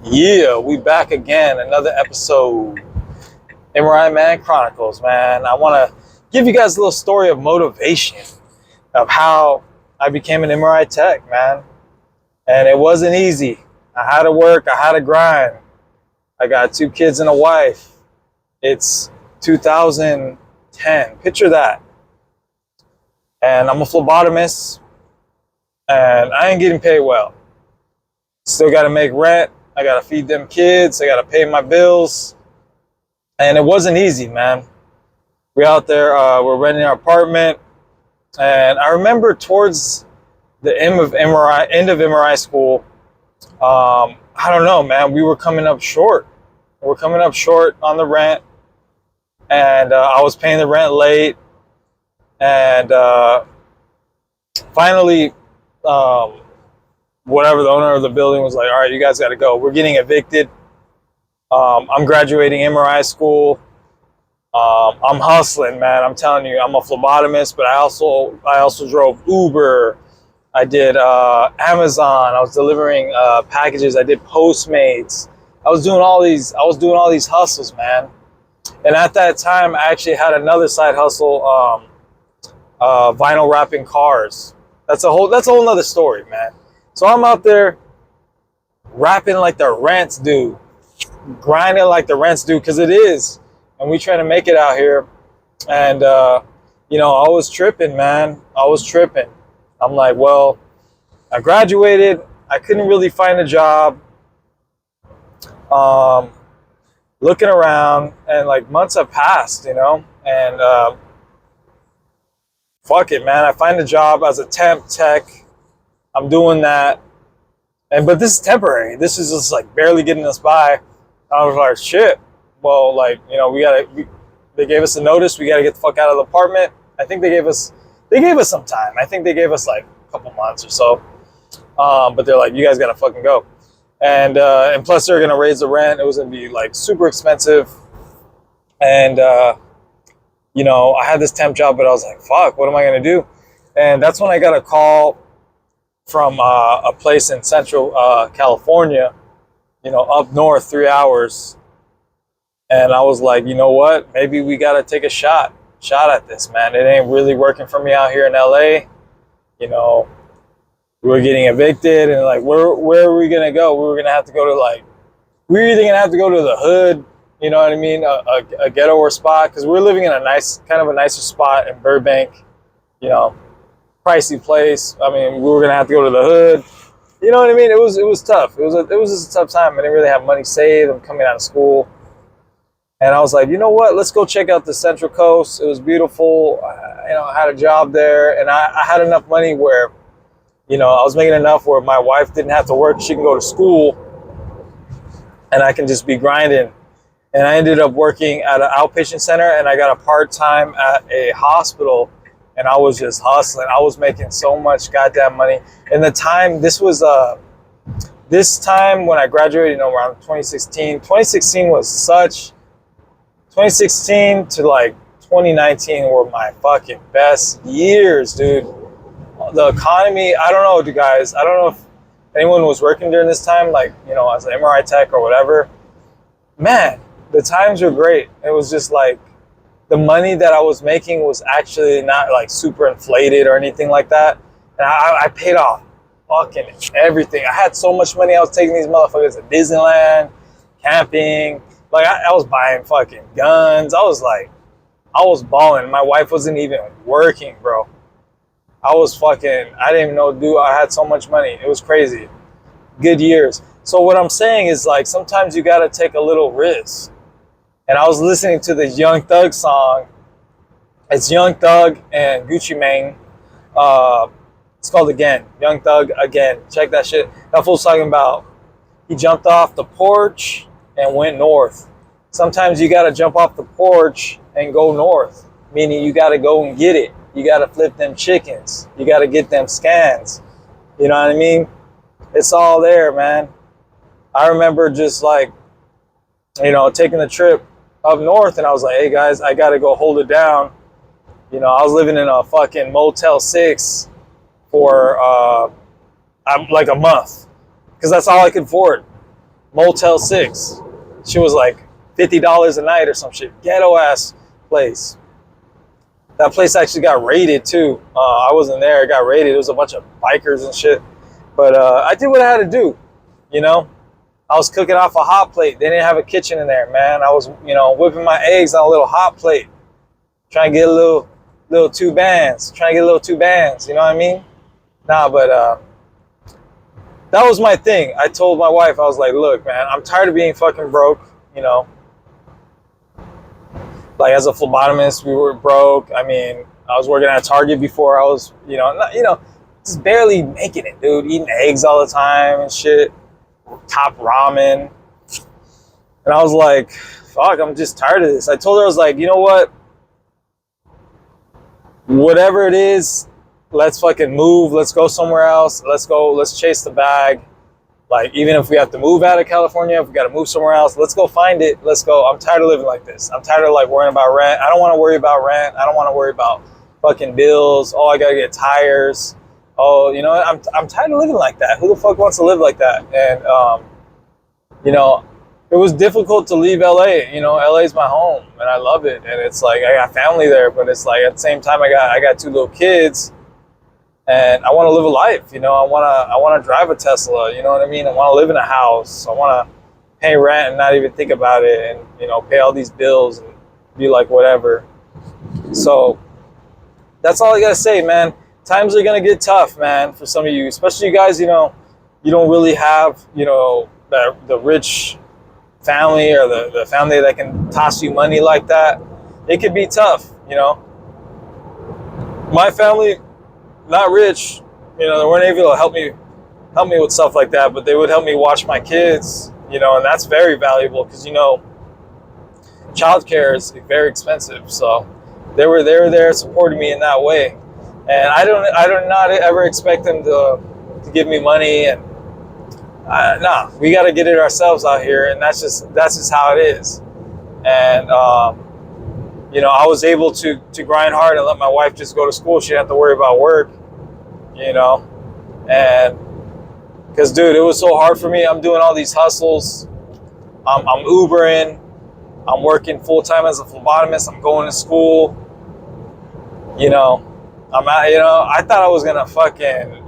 Yeah, we back again. Another episode. MRI Man Chronicles, man. I want to give you guys a little story of motivation of how I became an MRI Tech, man. And it wasn't easy. I had to work. I had to grind. I got 2 kids and a wife. It's 2010. Picture that. And I'm a phlebotomist. And I ain't getting paid well. Still got to make rent. I got to feed them kids. I got to pay my bills. And it wasn't easy, man. We out there, we're renting our apartment. And I remember towards the end of MRI school, I don't know, man, we were coming up short. We're coming up short on the rent. And I was paying the rent late. And finally, whatever, the owner of the building was like, all right, you guys got to go. We're getting evicted. I'm graduating MRI school. I'm hustling, man. I'm telling you, I'm a phlebotomist, but I also drove Uber. I did Amazon. I was delivering packages. I did Postmates. I was doing all these hustles, man. And at that time, I actually had another side hustle, vinyl wrapping cars. That's a whole nother story, man. So I'm out there rapping like the rents do, grinding like the rents do, because it is. And we trying to make it out here. And, I was tripping, man. I was tripping. I'm like, well, I graduated. I couldn't really find a job. Looking around, and like months have passed, and fuck it, man. I find a job as a temp tech. I'm doing that. But this is temporary. This is just like barely getting us by. I was like, shit. Well, like, they gave us a notice. We got to get the fuck out of the apartment. I think they gave us some time. I think they gave us like a couple months or so. But they're like, you guys got to fucking go. And plus they're going to raise the rent. It was going to be like super expensive. And, I had this temp job, but I was like, fuck, what am I going to do? And that's when I got a call from a place in Central California, up north 3 hours. And I was like, you know what? Maybe we got to take a shot at this, man. It ain't really working for me out here in LA. We're getting evicted, and like, where are we going to go? We were going to have to go to we're either going to have to go to the hood, you know what I mean? A ghetto or spot, because we're living in a nicer spot in Burbank, pricey place. I mean, we were going to have to go to the hood. You know what I mean? It was tough. It was just a tough time. I didn't really have money saved. I'm coming out of school. And I was like, you know what? Let's go check out the Central Coast. It was beautiful. I had a job there, and I had enough money where, I was making enough where my wife didn't have to work. She can go to school, and I can just be grinding. And I ended up working at an outpatient center, and I got a part-time at a hospital, and I was just hustling. I was making so much goddamn money. And the time, this time when I graduated, around 2016. 2016 was 2016 to like 2019 were my fucking best years, dude. The economy, I don't know, guys. I don't know if anyone was working during this time, as an MRI tech or whatever. Man, the times were great. It was just like the money that I was making was actually not like super inflated or anything like that. And I paid off fucking everything. I had so much money. I was taking these motherfuckers to Disneyland, camping. Like, I was buying fucking guns. I was balling. My wife wasn't even working, bro. I didn't even know, dude, I had so much money. It was crazy. Good years. So what I'm saying is, like, sometimes you got to take a little risk. And I was listening to this Young Thug song. It's Young Thug and Gucci Mane. It's called Again. Young Thug, Again. Check that shit. That fool's talking about he jumped off the porch and went north. Sometimes you got to jump off the porch and go north, meaning you got to go and get it. You got to flip them chickens. You got to get them scans. You know what I mean? It's all there, man. I remember just taking the trip up north, and I was like, hey guys, I got to go hold it down. I was living in a fucking Motel 6 for like a month, because that's all I could afford. Motel 6. She was like $50 a night or some shit. Ghetto ass place. That place actually got raided too. I wasn't there. It got raided. It was a bunch of bikers and shit. But I did what I had to do. You know, I was cooking off a hot plate. They didn't have a kitchen in there, man. I was, you know, whipping my eggs on a little hot plate, trying to get a little two bands. Trying to get a little two bands. You know what I mean? Nah, but that was my thing. I told my wife, I was like, look, man, I'm tired of being fucking broke. You know, like as a phlebotomist, we were broke. I mean, I was working at Target before. I was, just barely making it, dude. Eating eggs all the time and shit. Top ramen. And I was like, fuck, I'm just tired of this. I told her, I was like, you know what? Whatever it is, let's fucking move. Let's go somewhere else. Let's go. Let's chase the bag. Like, even if we have to move out of California, if we got to move somewhere else, let's go find it. Let's go. I'm tired of living like this. I'm tired of like worrying about rent. I don't want to worry about rent. I don't want to worry about fucking bills. Oh, I got to get tires. Oh, you know what? I'm tired of living like that. Who the fuck wants to live like that? And, it was difficult to leave LA. You know, LA is my home and I love it. And it's like, I got family there, but it's like at the same time, I got two little kids. And I want to live a life, you know. I want to drive a Tesla, you know what I mean. I want to live in a house. I want to pay rent and not even think about it, and pay all these bills and be like whatever. So that's all I gotta say, man. Times are gonna get tough, man, for some of you, especially you guys. You don't really have the rich family or the family that can toss you money like that. It could be tough, My family, not rich, they weren't able to help me with stuff like that, but they would help me watch my kids, and that's very valuable because childcare is very expensive. So they were there supporting me in that way, and I do not ever expect them to give me money, and we got to get it ourselves out here, and that's just how it is. And I was able to grind hard and let my wife just go to school. She didn't have to worry about work, and because, dude, it was so hard for me. I'm doing all these hustles. I'm Ubering. I'm working full time as a phlebotomist. I'm going to school. I thought I was gonna fucking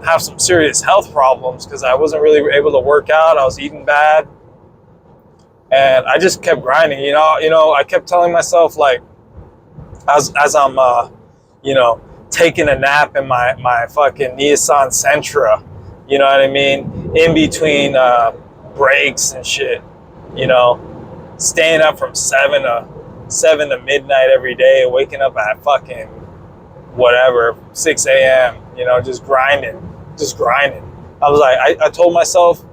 have some serious health problems because I wasn't really able to work out. I was eating bad. And I just kept grinding, I kept telling myself, like, as I'm, taking a nap in my fucking Nissan Sentra, you know what I mean? In between breaks and shit, staying up from 7 to midnight every day, waking up at fucking whatever, 6 a.m., just grinding. I was like, I told myself,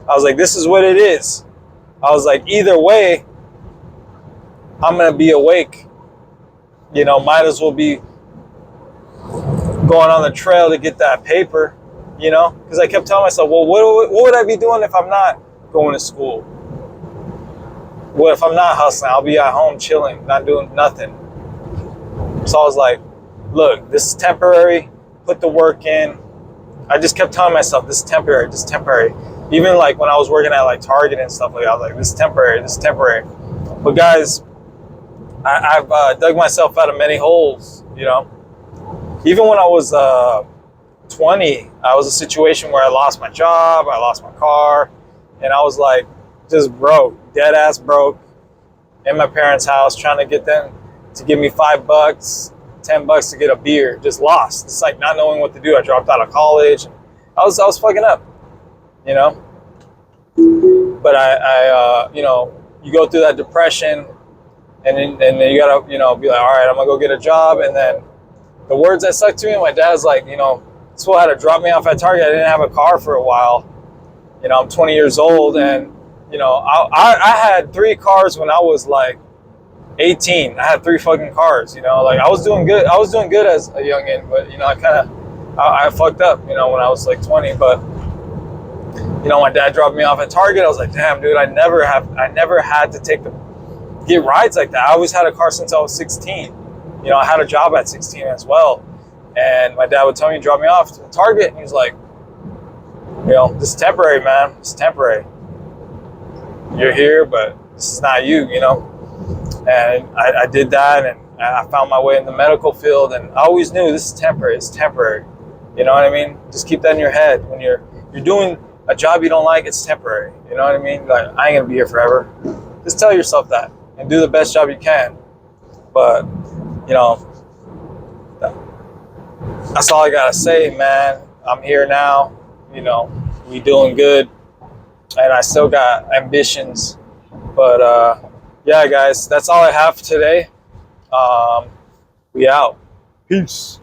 I was like, this is what it is. I was like, either way, I'm going to be awake. Might as well be going on the trail to get that paper, because I kept telling myself, well, what would I be doing if I'm not going to school? What if I'm not hustling? I'll be at home chilling, not doing nothing. So I was like, look, this is temporary. Put the work in. I just kept telling myself, this is temporary. Even like when I was working at like Target and stuff like that, I was like, this is temporary. But guys, I've dug myself out of many holes, Even when I was 20, I was in a situation where I lost my job, I lost my car, and I was like, just broke, dead ass broke, in my parents' house, trying to get them to give me $5, $10 to get a beer, just lost. It's like not knowing what to do. I dropped out of college. I was fucking up. But I you go through that depression, and then you gotta, be like, all right, I'm gonna go get a job. And then the words that stuck to me, my dad's like, this fool had to drop me off at Target. I didn't have a car for a while. I'm 20 years old, and I had 3 cars when I was like 18. I had 3 fucking cars. Like I was doing good. I was doing good as a youngin', but I fucked up. When I was like 20, but. My dad dropped me off at Target. I was like, damn, dude, I never had to get rides like that. I always had a car since I was 16. I had a job at 16 as well. And my dad would tell me to drop me off to Target. And he was like, this is temporary, man. It's temporary. you're here, but this is not you, you know. And I did that, and I found my way in the medical field, and I always knew this is temporary. It's temporary. You know what I mean? Just keep that in your head. When you're doing a job you don't like, it's temporary. You know what I mean? Like, I ain't gonna be here forever. Just tell yourself that and do the best job you can. But, you know, that's all I gotta say, man. I'm here now. You know, we doing good, and I still got ambitions. But yeah, guys, that's all I have today. We out. Peace.